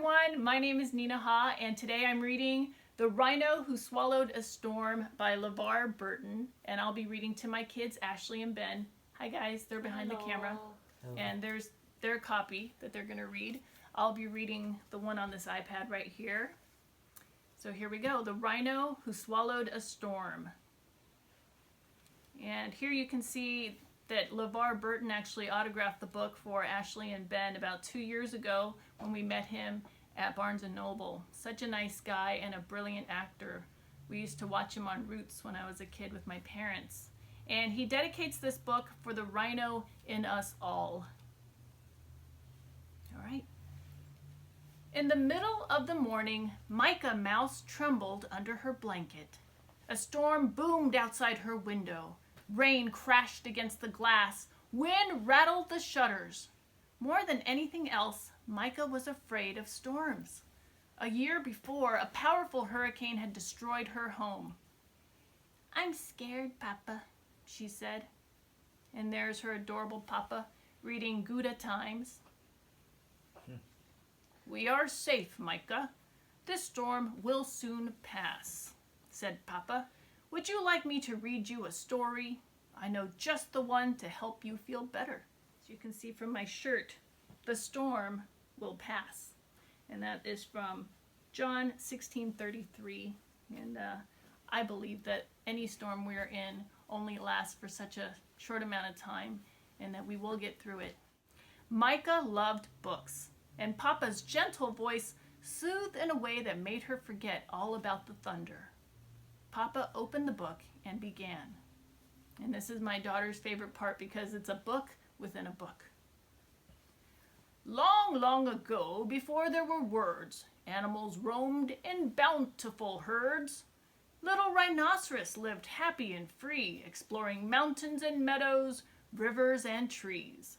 everyone, my name is Nina Ha, and today I'm reading The Rhino Who Swallowed a Storm by LeVar Burton, and I'll be reading to my kids, Ashley and Ben. Hi guys, they're behind the camera, and there's their copy that they're going to read. I'll be reading the one on this iPad right here. So here we go, The Rhino Who Swallowed a Storm. And here you can see that LeVar Burton actually autographed the book for Ashley and Ben about 2 years ago when we met him at Barnes & Noble. Such a nice guy and a brilliant actor. We used to watch him on Roots when I was a kid with my parents. And he dedicates this book for the rhino in us all. All right. In the middle of the morning, Micah Mouse trembled under her blanket. A storm boomed outside her window. Rain crashed against the glass. Wind rattled the shutters. More than anything else, Micah was afraid of storms. A year before, a powerful hurricane had destroyed her home. "I'm scared, Papa," she said. And there's her adorable Papa reading Gouda Times. "We are safe, Micah. This storm will soon pass," said Papa. "Would you like me to read you a story? I know just the one to help you feel better." As you can see from my shirt, the storm will pass. And that is from John 16:33. And I believe that any storm we're in only lasts for such a short amount of time and that we will get through it. Micah loved books, and Papa's gentle voice soothed in a way that made her forget all about the thunder. Papa opened the book and began. And this is my daughter's favorite part because it's a book within a book. "Long, long ago, before there were words, animals roamed in bountiful herds. Little Rhinoceros lived happy and free, exploring mountains and meadows, rivers and trees.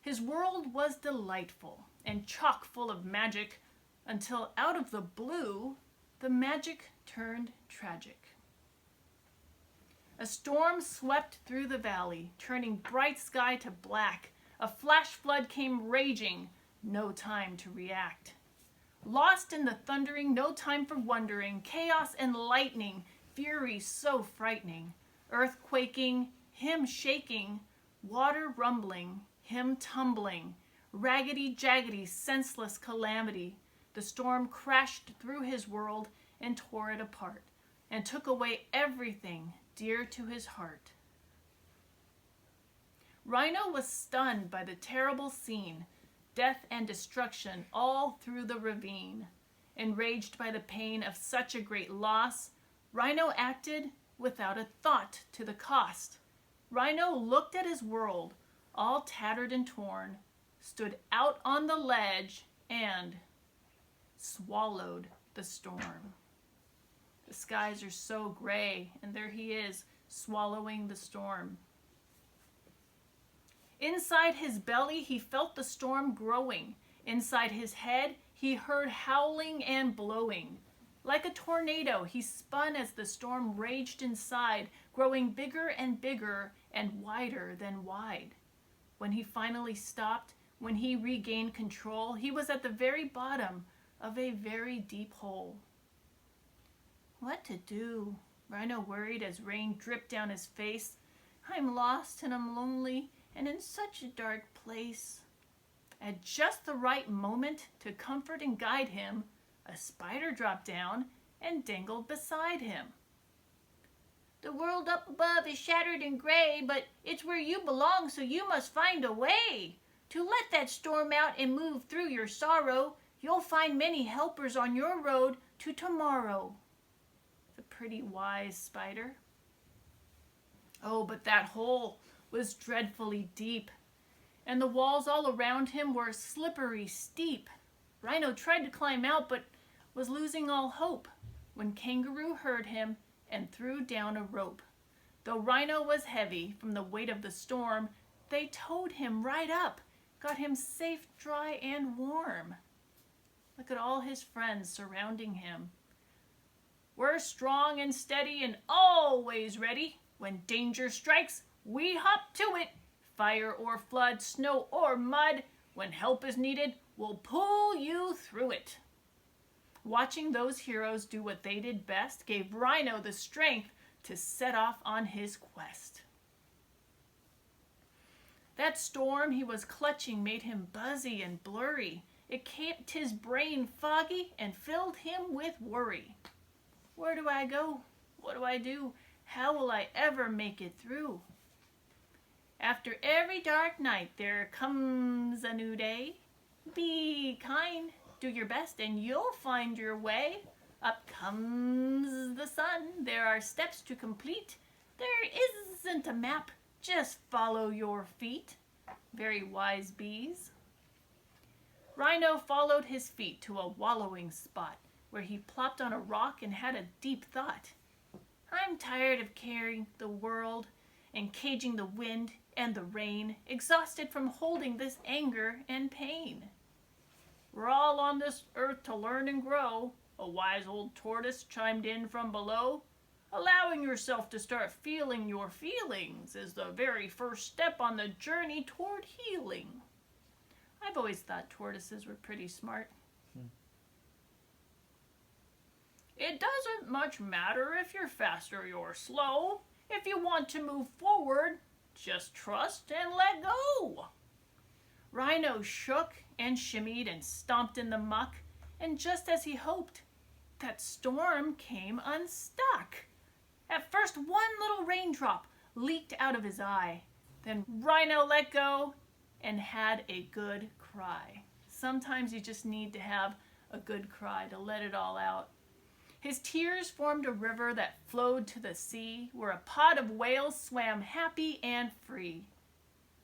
His world was delightful and chock full of magic, until out of the blue, the magic turned tragic. A storm swept through the valley, turning bright sky to black. A flash flood came raging, no time to react. Lost in the thundering, no time for wondering, chaos and lightning, fury so frightening. Earth quaking, him shaking, water rumbling, him tumbling. Raggedy, jaggedy, senseless calamity. The storm crashed through his world and tore it apart, and took away everything dear to his heart. Rhino was stunned by the terrible scene, death and destruction all through the ravine. Enraged by the pain of such a great loss, Rhino acted without a thought to the cost. Rhino looked at his world, all tattered and torn, stood out on the ledge, and swallowed the storm. The skies are so gray, and there he is, swallowing the storm. Inside his belly, he felt the storm growing. Inside his head, he heard howling and blowing. Like a tornado, he spun as the storm raged inside, growing bigger and bigger and wider than wide. When he finally stopped, when he regained control, he was at the very bottom of a very deep hole. What to do? Rhino worried as rain dripped down his face. "I'm lost and I'm lonely and in such a dark place." At just the right moment to comfort and guide him, a spider dropped down and dangled beside him. "The world up above is shattered and gray, but it's where you belong, so you must find a way. To let that storm out and move through your sorrow, you'll find many helpers on your road to tomorrow." The pretty wise spider. Oh, but that hole was dreadfully deep, and the walls all around him were slippery steep. Rhino tried to climb out, but was losing all hope, when Kangaroo heard him and threw down a rope. Though Rhino was heavy from the weight of the storm, they towed him right up, got him safe, dry, and warm. Look at all his friends surrounding him. "We're strong and steady and always ready. When danger strikes, we hop to it. Fire or flood, snow or mud. When help is needed, we'll pull you through it." Watching those heroes do what they did best gave Rhino the strength to set off on his quest. That storm he was clutching made him buzzy and blurry. It kept his brain foggy and filled him with worry. Where do I go? What do I do? How will I ever make it through? After every dark night there comes a new day. Be kind, do your best, and you'll find your way. Up comes the sun, there are steps to complete. There isn't a map, just follow your feet. Very wise bees. Rhino followed his feet to a wallowing spot where he plopped on a rock and had a deep thought. I'm tired of carrying the world and caging the wind and the rain, exhausted from holding this anger and pain. We're all on this earth to learn and grow, a wise old tortoise chimed in from below. Allowing yourself to start feeling your feelings is the very first step on the journey toward healing. I've always thought tortoises were pretty smart. It doesn't much matter if you're fast or you're slow. If you want to move forward, just trust and let go. Rhino shook and shimmied and stomped in the muck, and just as he hoped, that storm came unstuck. At first, one little raindrop leaked out of his eye. Then Rhino let go and had a good cry. Sometimes you just need to have a good cry to let it all out. His tears formed a river that flowed to the sea, where a pod of whales swam happy and free.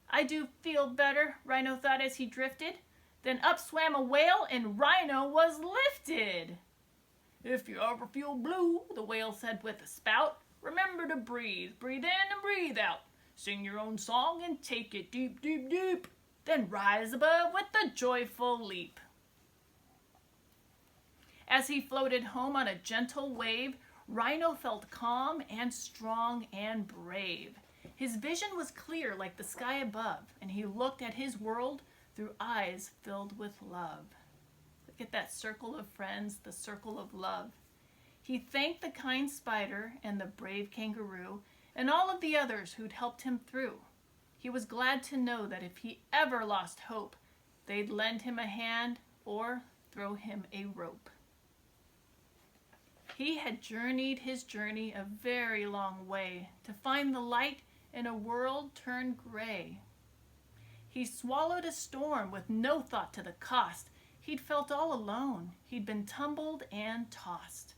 I do feel better, Rhino thought as he drifted. Then up swam a whale and Rhino was lifted. If you ever feel blue, the whale said with a spout, remember to breathe. Breathe in and breathe out. Sing your own song and take it deep, deep, deep. Then rise above with a joyful leap. As he floated home on a gentle wave, Rhino felt calm and strong and brave. His vision was clear like the sky above, and he looked at his world through eyes filled with love. Look at that circle of friends, the circle of love. He thanked the kind spider and the brave kangaroo and all of the others who'd helped him through. He was glad to know that if he ever lost hope, they'd lend him a hand or throw him a rope. He had journeyed his journey a very long way to find the light in a world turned gray. He swallowed a storm with no thought to the cost. He'd felt all alone. He'd been tumbled and tossed.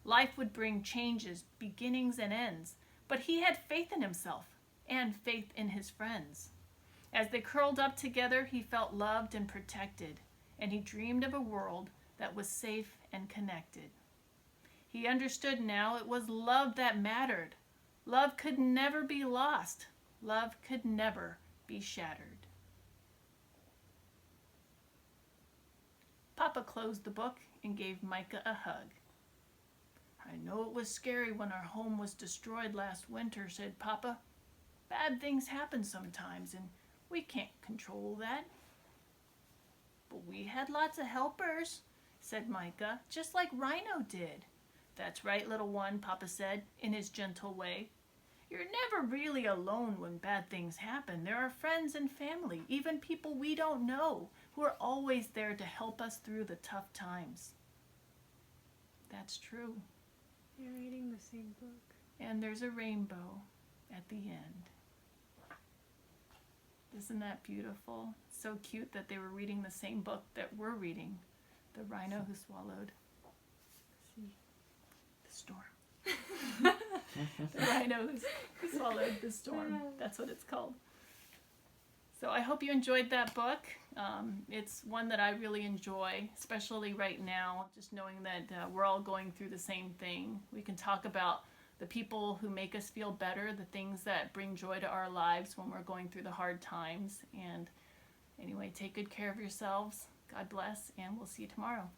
Life would bring changes, beginnings and ends, but he had faith in himself and faith in his friends. As they curled up together, he felt loved and protected, and he dreamed of a world that was safe and connected. He understood now it was love that mattered. Love could never be lost. Love could never be shattered. Papa closed the book and gave Micah a hug. I know it was scary when our home was destroyed last winter, said Papa. Bad things happen sometimes, and we can't control that. But we had lots of helpers, said Micah, just like Rhino did. That's right, little one, Papa said, in his gentle way. You're never really alone when bad things happen. There are friends and family, even people we don't know, who are always there to help us through the tough times. That's true. You're reading the same book. And there's a rainbow at the end. Isn't that beautiful? So cute that they were reading the same book that we're reading, The Rhino Who Swallowed. See. The storm. The Rhino Who Swallowed the Storm. That's what it's called. So I hope you enjoyed that book. It's one that I really enjoy, especially right now, just knowing that we're all going through the same thing. We can talk about the people who make us feel better, the things that bring joy to our lives when we're going through the hard times. And anyway, take good care of yourselves. God bless, and we'll see you tomorrow.